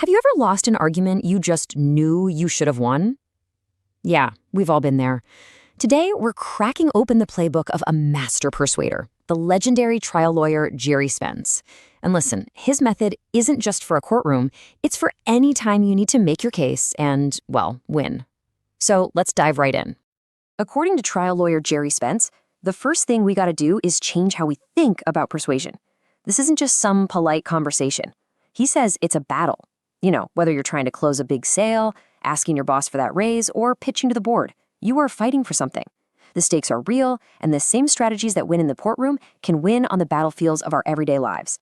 Have you ever lost an argument you just knew you should have won? Yeah, we've all been there. Today, we're cracking open the playbook of a master persuader, the legendary trial lawyer Jerry Spence. And listen, his method isn't just for a courtroom, it's for any time you need to make your case and, well, win. So let's dive right in. According to trial lawyer Jerry Spence, the first thing we gotta do is change how we think about persuasion. This isn't just some polite conversation. He says it's a battle. You know, whether you're trying to close a big sale, asking your boss for that raise, or pitching to the board, you are fighting for something. The stakes are real, and the same strategies that win in the courtroom can win on the battlefields of our everyday lives.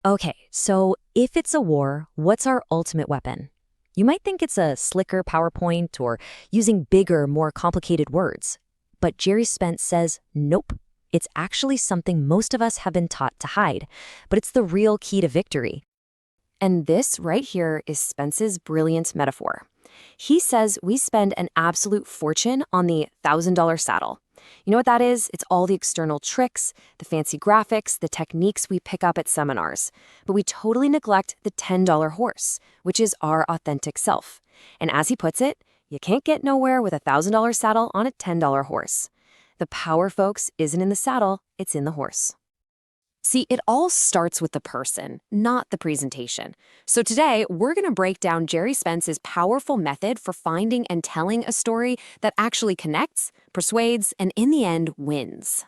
Okay, so if it's a war, what's our ultimate weapon? You might think it's a slicker PowerPoint or using bigger, more complicated words. But Jerry Spence says, nope. It's actually something most of us have been taught to hide, but it's the real key to victory. And this right here is Spence's brilliant metaphor. He says we spend an absolute fortune on the $1,000 saddle. You know what that is? It's all the external tricks, the fancy graphics, the techniques we pick up at seminars. But we totally neglect the $10 horse, which is our authentic self. And as he puts it, you can't get nowhere with a $1,000 saddle on a $10 horse. The power, folks, isn't in the saddle, it's in the horse. See, it all starts with the person, not the presentation. So today, we're going to break down Jerry Spence's powerful method for finding and telling a story that actually connects, persuades, and in the end, wins.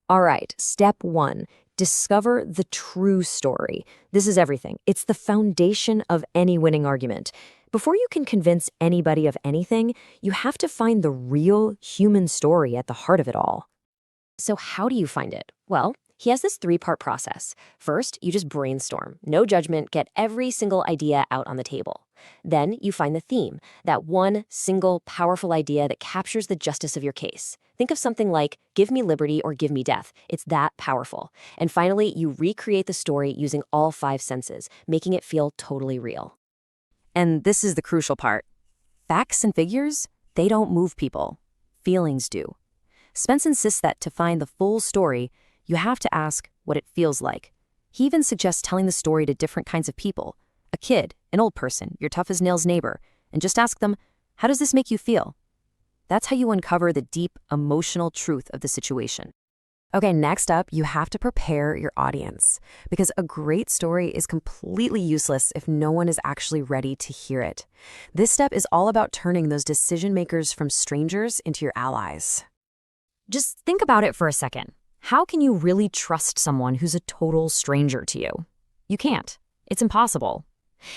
All right, step 1, discover the true story. This is everything. It's the foundation of any winning argument. Before you can convince anybody of anything, you have to find the real human story at the heart of it all. So how do you find it? Well, he has this 3-part process. First, you just brainstorm. No judgment, get every single idea out on the table. Then you find the theme, that one single powerful idea that captures the justice of your case. Think of something like, give me liberty or give me death. It's that powerful. And finally, you recreate the story using all 5 senses, making it feel totally real. And this is the crucial part. Facts and figures, they don't move people. Feelings do. Spence insists that to find the full story, you have to ask what it feels like. He even suggests telling the story to different kinds of people. A kid, an old person, your tough-as-nails neighbor, and just ask them, how does this make you feel? That's how you uncover the deep, emotional truth of the situation. Okay, next up, you have to prepare your audience, because a great story is completely useless if no one is actually ready to hear it. This step is all about turning those decision makers from strangers into your allies. Just think about it for a second. How can you really trust someone who's a total stranger to you? You can't. It's impossible.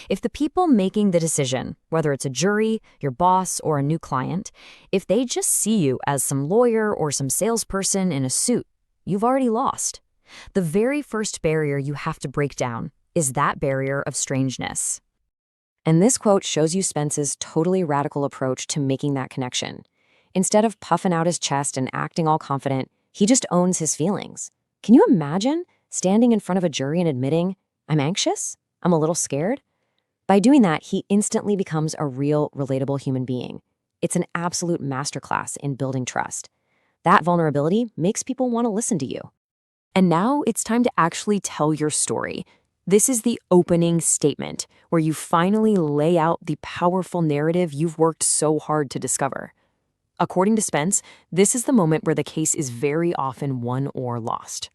If the people making the decision, whether it's a jury, your boss, or a new client, if they just see you as some lawyer or some salesperson in a suit, you've already lost. The very first barrier you have to break down is that barrier of strangeness. And this quote shows you Spence's totally radical approach to making that connection. Instead of puffing out his chest and acting all confident, he just owns his feelings. Can you imagine standing in front of a jury and admitting, I'm anxious, I'm a little scared? By doing that, he instantly becomes a real, relatable human being. It's an absolute masterclass in building trust. That vulnerability makes people want to listen to you. And now it's time to actually tell your story. This is the opening statement, where you finally lay out the powerful narrative you've worked so hard to discover. According to Spence, this is the moment where the case is very often won or lost.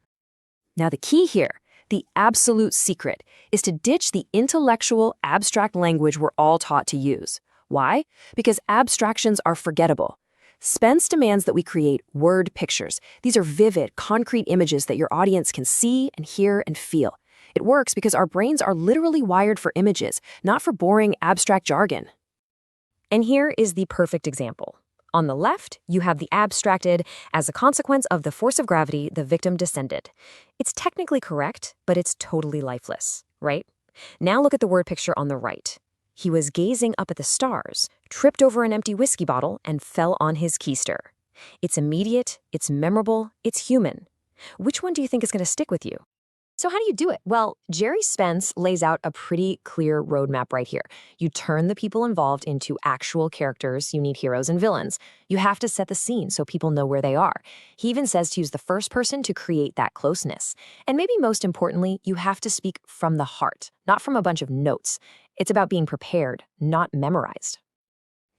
Now the key here, the absolute secret, is to ditch the intellectual, abstract language we're all taught to use. Why? Because abstractions are forgettable. Spence demands that we create word pictures. These are vivid, concrete images that your audience can see and hear and feel. It works because our brains are literally wired for images, not for boring, abstract jargon. And here is the perfect example. On the left, you have the abstracted, as a consequence of the force of gravity, the victim descended. It's technically correct, but it's totally lifeless, right? Now look at the word picture on the right. He was gazing up at the stars, tripped over an empty whiskey bottle, and fell on his keister. It's immediate, it's memorable, it's human. Which one do you think is going to stick with you? So how do you do it? Well, Jerry Spence lays out a pretty clear roadmap right here. You turn the people involved into actual characters. You need heroes and villains. You have to set the scene so people know where they are. He even says to use the first person to create that closeness. And maybe most importantly, you have to speak from the heart, not from a bunch of notes. It's about being prepared, not memorized.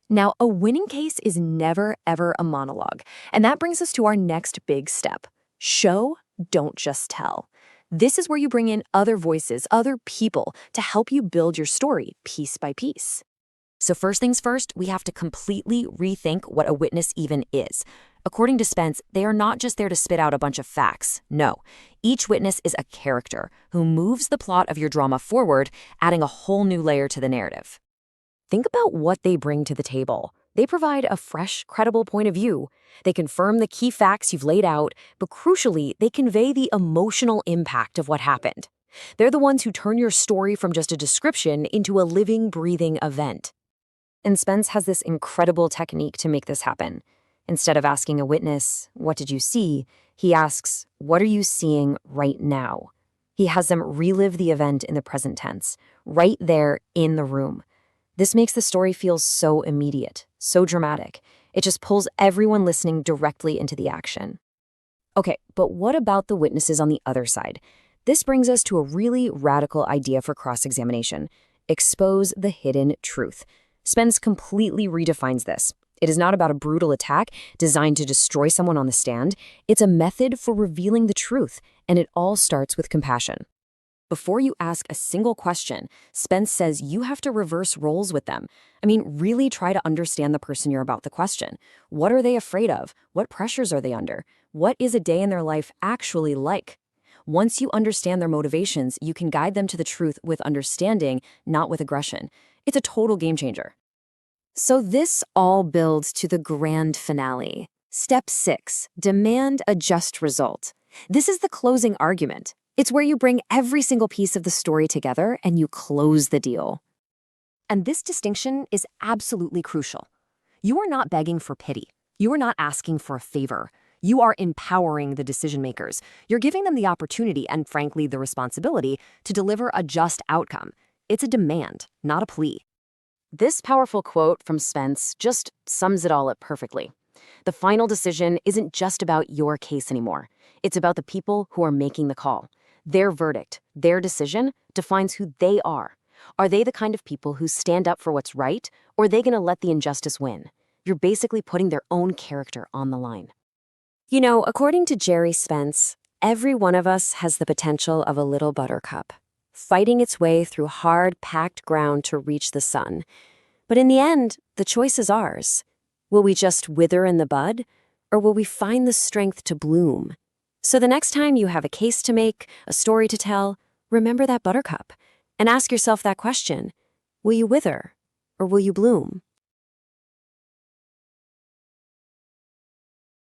Now, a winning case is never, ever a monologue. And that brings us to our next big step. Show, don't just tell. This is where you bring in other voices, other people, to help you build your story piece by piece. So first things first, we have to completely rethink what a witness even is. According to Spence, they are not just there to spit out a bunch of facts. No, each witness is a character who moves the plot of your drama forward, adding a whole new layer to the narrative. Think about what they bring to the table. They provide a fresh, credible point of view. They confirm the key facts you've laid out, but crucially, they convey the emotional impact of what happened. They're the ones who turn your story from just a description into a living, breathing event. And Spence has this incredible technique to make this happen. Instead of asking a witness, "What did you see?" he asks, "What are you seeing right now?" He has them relive the event in the present tense, right there in the room. This makes the story feel so immediate, so dramatic. It just pulls everyone listening directly into the action. Okay, but what about the witnesses on the other side? This brings us to a really radical idea for cross-examination: expose the hidden truth. Spence completely redefines this. It is not about a brutal attack designed to destroy someone on the stand. It's a method for revealing the truth, and it all starts with compassion. Before you ask a single question, Spence says you have to reverse roles with them. I mean, really try to understand the person you're about to question. What are they afraid of? What pressures are they under? What is a day in their life actually like? Once you understand their motivations, you can guide them to the truth with understanding, not with aggression. It's a total game changer. So this all builds to the grand finale. Step 6, demand a just result. This is the closing argument. It's where you bring every single piece of the story together and you close the deal. And this distinction is absolutely crucial. You are not begging for pity. You are not asking for a favor. You are empowering the decision makers. You're giving them the opportunity and, frankly, the responsibility to deliver a just outcome. It's a demand, not a plea. This powerful quote from Spence just sums it all up perfectly. The final decision isn't just about your case anymore. It's about the people who are making the call. Their verdict, their decision, defines who they are. Are they the kind of people who stand up for what's right, or are they going to let the injustice win? You're basically putting their own character on the line. You know, according to Jerry Spence, every one of us has the potential of a little buttercup, fighting its way through hard, packed ground to reach the sun. But in the end, the choice is ours. Will we just wither in the bud, or will we find the strength to bloom? So the next time you have a case to make, a story to tell, remember that buttercup and ask yourself that question: will you wither or will you bloom?